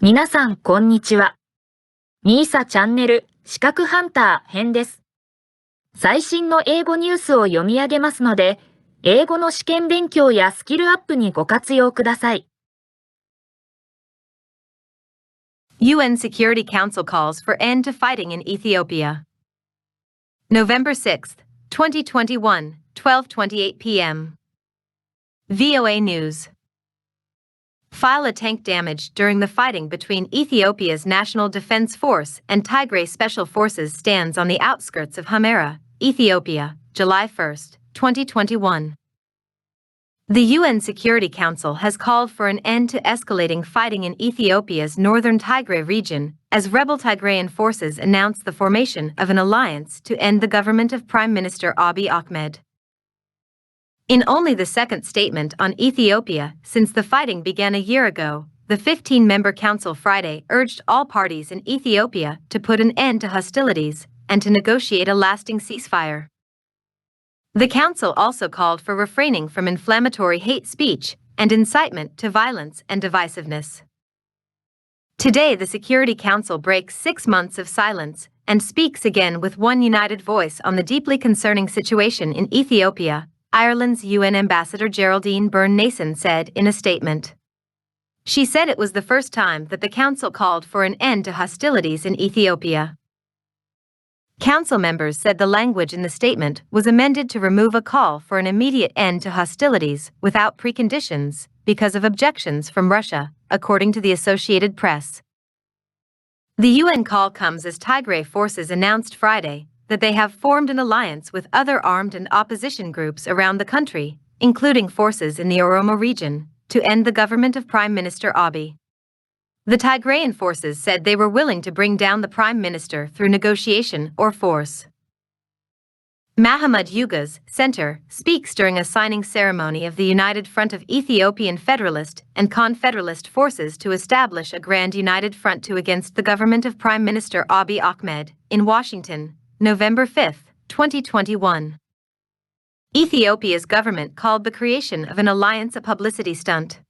皆さん、こんにちは。みーさチャンネル資格ハンター編です。最新の英語ニュースを読み上げますので、英語の試験勉強やスキルアップにご活用ください。UN Security Council calls for end to fighting in Ethiopia. November 6th, 2021, 12:28 p.m. VOA News. File a tank damaged during the fighting between Ethiopia's National Defense Force and Tigray Special Forces stands on the outskirts of Humera, Ethiopia, July 1, 2021. The UN Security Council has called for an end to escalating fighting in Ethiopia's northern Tigray region as rebel Tigrayan forces announce the formation of an alliance to end the government of Prime Minister Abiy Ahmed. In only the second statement on Ethiopia since the fighting began a year ago, the 15-member council Friday urged all parties in Ethiopia to put an end to hostilities and to negotiate a lasting ceasefire. The council also called for refraining from inflammatory hate speech and incitement to violence and divisiveness. Today, the Security Council breaks 6 months of silence and speaks again with one united voice on the deeply concerning situation in Ethiopia, Ireland's UN Ambassador Geraldine Byrne-Nason said in a statement. She said it was the first time that the Council called for an end to hostilities in Ethiopia. Council members said the language in the statement was amended to remove a call for an immediate end to hostilities without preconditions because of objections from Russia, according to the Associated Press. The UN call comes as Tigray forces announced Friday that they have formed an alliance with other armed and opposition groups around the country, including forces in the Oromo region, to end the government of Prime Minister Abiy. The Tigrayan forces said they were willing to bring down the Prime Minister through negotiation or force. Mahamud Yuga's center speaks during a signing ceremony of the United Front of Ethiopian Federalist and Confederalist Forces to establish a grand united front to against the government of Prime Minister Abiy Ahmed in Washington, November 5, 2021. Ethiopia's government called the creation of an alliance a publicity stunt.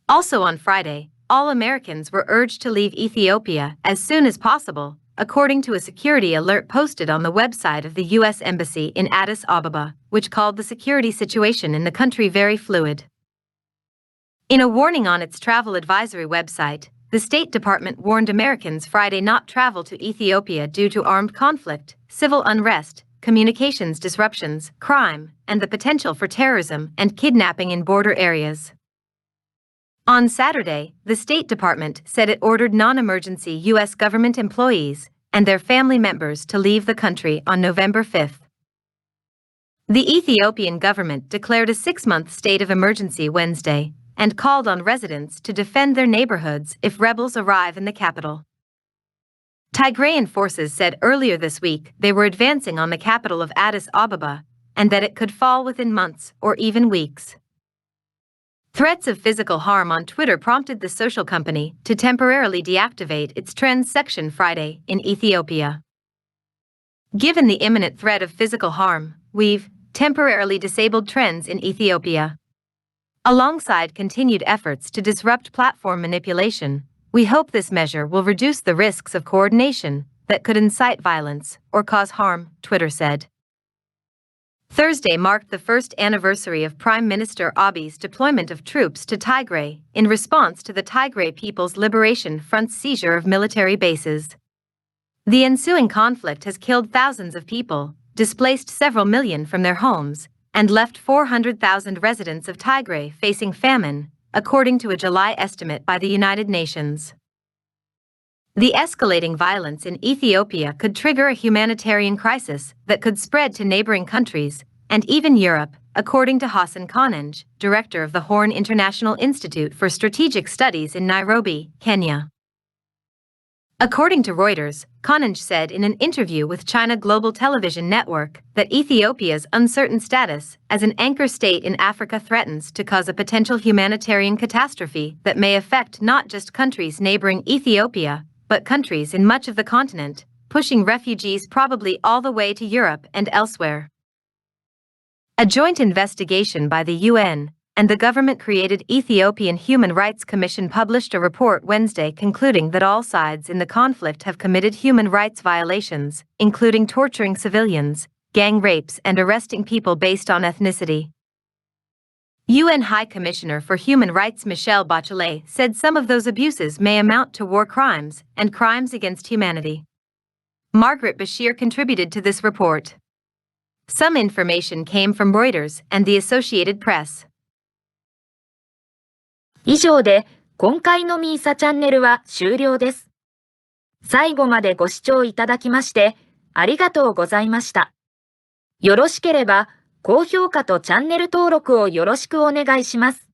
Also on Friday, all Americans were urged to leave Ethiopia as soon as possible, according to a security alert posted on the website of the U.S. Embassy in Addis Ababa, which called the security situation in the country very fluid. In a warning on its travel advisory website, the State Department warned Americans Friday not travel to Ethiopia due to armed conflict, civil unrest, communications disruptions, crime, and the potential for terrorism and kidnapping in border areas. On Saturday, the State Department said it ordered non-emergency U.S. government employees and their family members to leave the country on November 5. The Ethiopian government declared a 6-month state of emergency Wednesday and called on residents to defend their neighborhoods if rebels arrive in the capital. Tigrayan forces said earlier this week they were advancing on the capital of Addis Ababa and that it could fall within months or even weeks. Threats of physical harm on Twitter prompted the social company to temporarily deactivate its trends section Friday in Ethiopia. Given the imminent threat of physical harm, we've temporarily disabled trends in Ethiopia. Alongside continued efforts to disrupt platform manipulation, we hope this measure will reduce the risks of coordination that could incite violence or cause harm, Twitter said. Thursday marked the first anniversary of Prime Minister Abiy's deployment of troops to Tigray in response to the Tigray People's Liberation Front's seizure of military bases. The ensuing conflict has killed thousands of people, displaced several million from their homes, and left 400,000 residents of Tigray facing famine, according to a July estimate by the United Nations. The escalating violence in Ethiopia could trigger a humanitarian crisis that could spread to neighboring countries and even Europe, according to Hassan Kananj, director of the Horn International Institute for Strategic Studies in Nairobi, Kenya. According to Reuters, Kananj said in an interview with China Global Television Network that Ethiopia's uncertain status as an anchor state in Africa threatens to cause a potential humanitarian catastrophe that may affect not just countries neighboring Ethiopia, but countries in much of the continent, pushing refugees probably all the way to Europe and elsewhere. A joint investigation by the UN, and the government-created Ethiopian Human Rights Commission published a report Wednesday concluding that all sides in the conflict have committed human rights violations, including torturing civilians, gang rapes, and arresting people based on ethnicity. UN High Commissioner for Human Rights Michelle Bachelet said some of those abuses may amount to war crimes and crimes against humanity. Margaret Bashir contributed to this report. Some information came from Reuters and the Associated Press. 以上で今回のミーサチャンネルは終了です。最後までご視聴いただきましてありがとうございました。よろしければ高評価とチャンネル登録をよろしくお願いします。